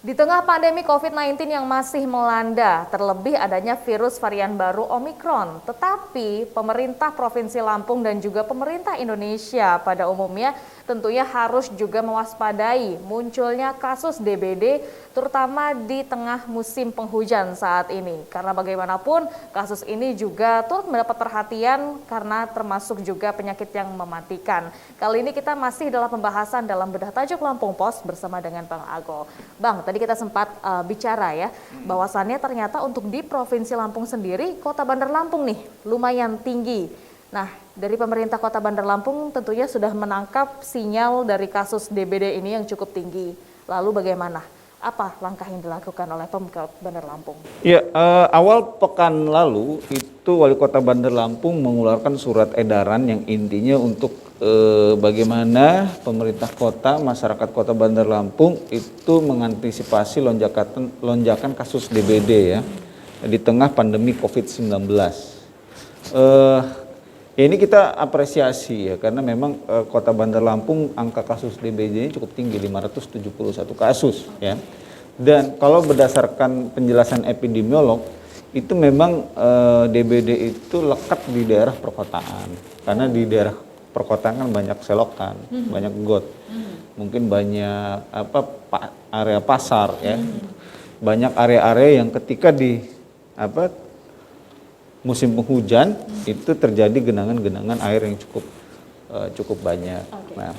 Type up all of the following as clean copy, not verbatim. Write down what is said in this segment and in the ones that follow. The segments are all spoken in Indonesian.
Di tengah pandemi COVID-19 yang masih melanda, terlebih adanya virus varian baru Omikron. Tetapi pemerintah Provinsi Lampung dan juga pemerintah Indonesia pada umumnya tentunya harus juga mewaspadai munculnya kasus DBD terutama di tengah musim penghujan saat ini. Karena bagaimanapun kasus ini juga turut mendapat perhatian karena termasuk juga penyakit yang mematikan. Kali ini kita masih dalam pembahasan dalam Bedah Tajuk Lampung Pos bersama dengan Bang Ago. Bang, tadi kita sempat bicara ya, bahwasannya ternyata untuk di Provinsi Lampung sendiri, Kota Bandar Lampung nih lumayan tinggi. Nah, dari pemerintah Kota Bandar Lampung tentunya sudah menangkap sinyal dari kasus DBD ini yang cukup tinggi. Lalu bagaimana? Apa langkah yang dilakukan oleh Pemkab Bandar Lampung? Ya, awal pekan lalu itu Wali Kota Bandar Lampung mengeluarkan surat edaran yang intinya untuk bagaimana pemerintah kota, masyarakat Kota Bandar Lampung itu mengantisipasi lonjakan kasus DBD ya di tengah pandemi COVID-19. Ini kita apresiasi ya karena memang Kota Bandar Lampung angka kasus DBD-nya cukup tinggi, 571 kasus ya. Dan kalau berdasarkan penjelasan epidemiolog itu memang DBD itu lekat di daerah perkotaan. Karena di daerah perkotaan kan banyak selokan, banyak got. Mungkin banyak area pasar ya. Banyak area-area yang ketika di musim penghujan itu terjadi genangan-genangan air yang cukup banyak. Okay. Nah,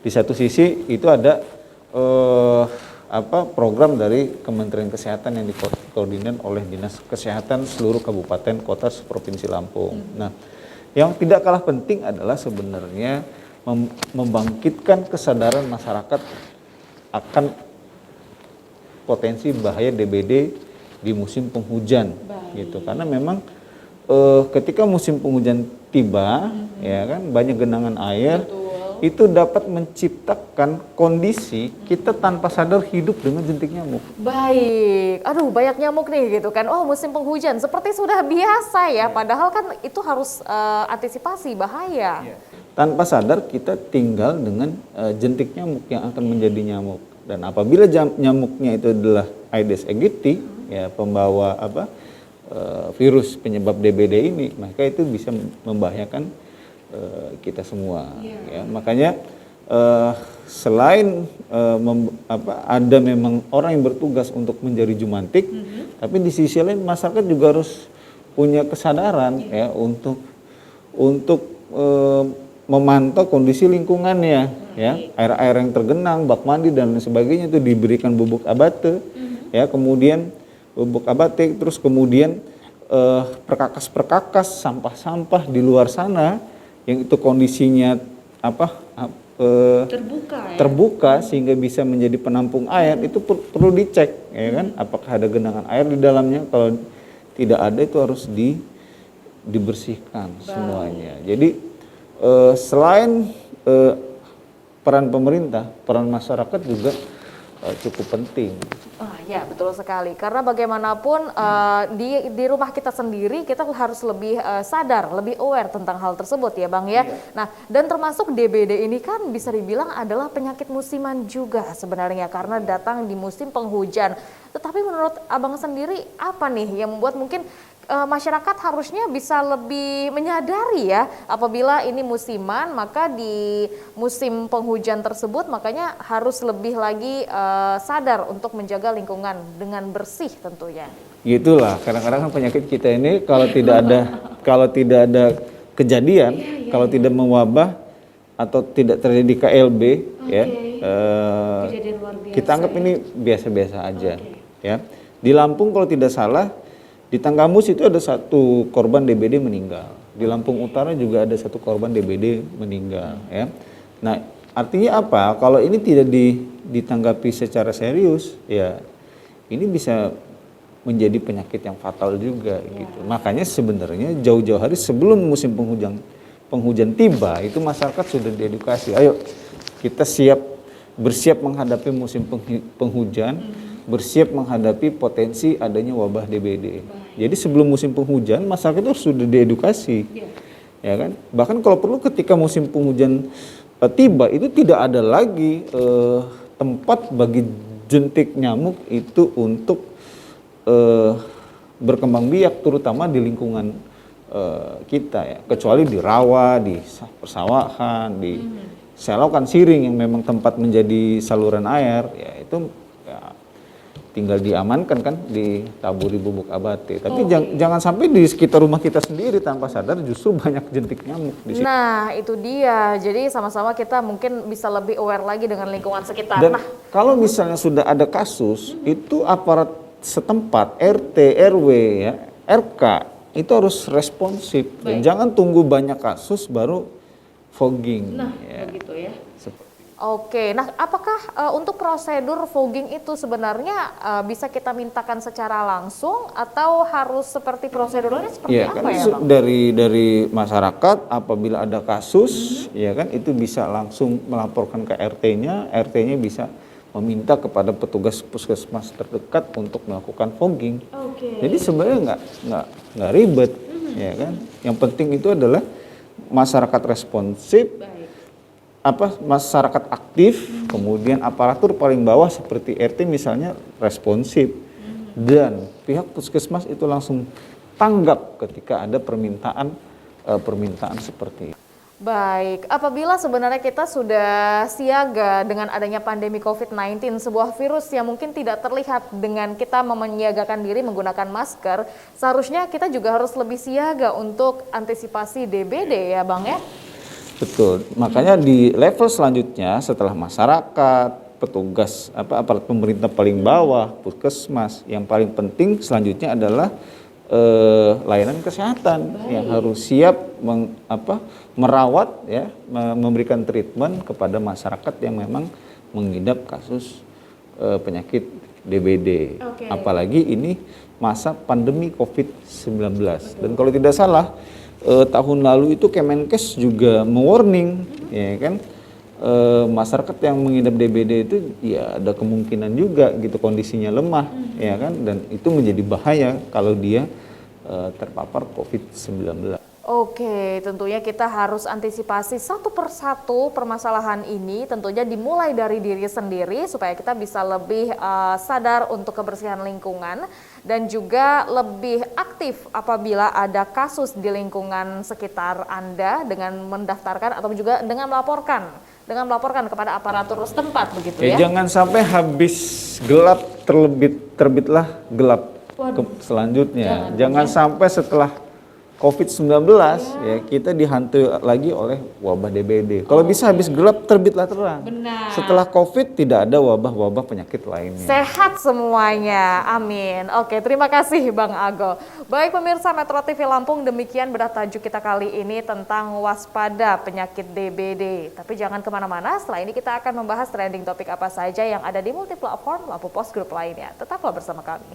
di satu sisi itu ada program dari Kementerian Kesehatan yang dikoordinir oleh Dinas Kesehatan seluruh kabupaten kota Provinsi Lampung. Nah, yang tidak kalah penting adalah sebenarnya membangkitkan kesadaran masyarakat akan potensi bahaya DBD di musim penghujan. Gitu. Karena memang ketika musim penghujan tiba, ya kan banyak genangan air. Betul. Itu dapat menciptakan kondisi kita tanpa sadar hidup dengan jentik nyamuk. Baik, aduh banyak nyamuk nih gitu kan. Oh musim penghujan seperti sudah biasa ya, padahal kan itu harus antisipasi bahaya. Tanpa sadar kita tinggal dengan jentik nyamuk yang akan menjadi nyamuk. Dan apabila nyamuknya itu adalah Aedes aegypti, ya pembawa virus penyebab DBD ini, maka itu bisa membahayakan kita semua. Ya, makanya selain ada memang orang yang bertugas untuk menjadi jumantik, tapi di sisi lain masyarakat juga harus punya kesadaran ya untuk memantau kondisi lingkungannya, ya air-air yang tergenang, bak mandi dan sebagainya itu diberikan bubuk abate, ya kemudian bubuk abate, terus kemudian perkakas-perkakas, sampah-sampah di luar sana yang itu kondisinya terbuka sehingga bisa menjadi penampung air, itu perlu dicek ya kan, apakah ada genangan air di dalamnya. Kalau tidak ada itu harus dibersihkan semuanya. Jadi selain peran pemerintah, peran masyarakat juga cukup penting. Ya betul sekali, karena bagaimanapun di rumah kita sendiri kita harus lebih sadar, lebih aware tentang hal tersebut ya Bang ya. Nah, dan termasuk DBD ini kan bisa dibilang adalah penyakit musiman juga sebenarnya karena datang di musim penghujan. Tetapi menurut Abang sendiri apa nih yang membuat mungkin masyarakat harusnya bisa lebih menyadari ya apabila ini musiman, maka di musim penghujan tersebut makanya harus lebih lagi sadar untuk menjaga lingkungan dengan bersih tentunya. Gitulah, kadang-kadang kan penyakit kita ini kalau tidak ada kejadian, kalau tidak mewabah atau tidak terjadi KLB ya, kita anggap ini biasa-biasa aja ya. Di Lampung kalau tidak salah di Tanggamus itu ada satu korban DBD meninggal. Di Lampung Utara juga ada satu korban DBD meninggal. Ya. Nah, artinya apa? Kalau ini tidak ditanggapi secara serius, ya ini bisa menjadi penyakit yang fatal juga. Gitu. Makanya sebenarnya jauh-jauh hari sebelum musim penghujan tiba, itu masyarakat sudah diedukasi. Ayo kita bersiap menghadapi musim penghujan, bersiap menghadapi potensi adanya wabah DBD. Jadi sebelum musim penghujan masyarakat itu sudah diedukasi, ya kan. Bahkan kalau perlu ketika musim penghujan tiba itu tidak ada lagi tempat bagi jentik nyamuk itu untuk berkembang biak, terutama di lingkungan kita ya, kecuali di rawa, di persawahan, di selokan siring yang memang tempat menjadi saluran air, ya itu ya, tinggal diamankan kan, ditaburi bubuk abate. Tapi jangan sampai di sekitar rumah kita sendiri tanpa sadar justru banyak jentik nyamuk di situ. Nah, itu dia. Jadi sama-sama kita mungkin bisa lebih aware lagi dengan lingkungan sekitar. Dan kalau misalnya sudah ada kasus, itu aparat setempat, RT, RW, ya, RK, itu harus responsif. Dan jangan tunggu banyak kasus baru fogging. Nah, begitu ya. Oke, nah apakah untuk prosedur fogging itu sebenarnya bisa kita mintakan secara langsung atau harus seperti prosedurnya seperti apa ya, Bang? Dari masyarakat apabila ada kasus, ya kan itu bisa langsung melaporkan ke RT-nya, RT-nya bisa meminta kepada petugas puskesmas terdekat untuk melakukan fogging. Jadi sebenarnya nggak ribet, ya kan? Yang penting itu adalah masyarakat responsif. Masyarakat aktif, kemudian aparatur paling bawah seperti RT misalnya responsif, dan pihak puskesmas itu langsung tanggap ketika ada permintaan seperti itu. Baik, apabila sebenarnya kita sudah siaga dengan adanya pandemi COVID-19, sebuah virus yang mungkin tidak terlihat dengan kita menyiagakan diri menggunakan masker, seharusnya kita juga harus lebih siaga untuk antisipasi DBD ya Bang ya? Betul, makanya di level selanjutnya setelah masyarakat, petugas, aparat pemerintah paling bawah, puskesmas, yang paling penting selanjutnya adalah layanan kesehatan yang harus siap merawat, ya, memberikan treatment kepada masyarakat yang memang mengidap kasus penyakit DBD. Apalagi ini masa pandemi COVID-19. Dan kalau tidak salah, tahun lalu itu Kemenkes juga mewarning, ya kan, masyarakat yang mengidap DBD itu ya ada kemungkinan juga gitu kondisinya lemah, ya kan, dan itu menjadi bahaya kalau dia terpapar COVID-19. Oke, tentunya kita harus antisipasi satu persatu permasalahan ini, tentunya dimulai dari diri sendiri supaya kita bisa lebih sadar untuk kebersihan lingkungan dan juga lebih aktif apabila ada kasus di lingkungan sekitar Anda dengan mendaftarkan atau juga dengan melaporkan kepada aparatur setempat begitu ya. Jangan sampai habis gelap terbitlah gelap selanjutnya. Jangan sampai setelah COVID-19 ya kita dihantui lagi oleh wabah DBD. Kalau bisa habis gelap terbitlah terang. Benar. Setelah COVID tidak ada wabah-wabah penyakit lainnya. Sehat semuanya, amin. Oke, terima kasih Bang Ago. Baik pemirsa Metro TV Lampung, demikian bedah tajuk kita kali ini tentang waspada penyakit DBD. Tapi jangan kemana-mana, setelah ini kita akan membahas trending topik apa saja yang ada di multi platform Lampu Pos Group lainnya. Tetaplah bersama kami.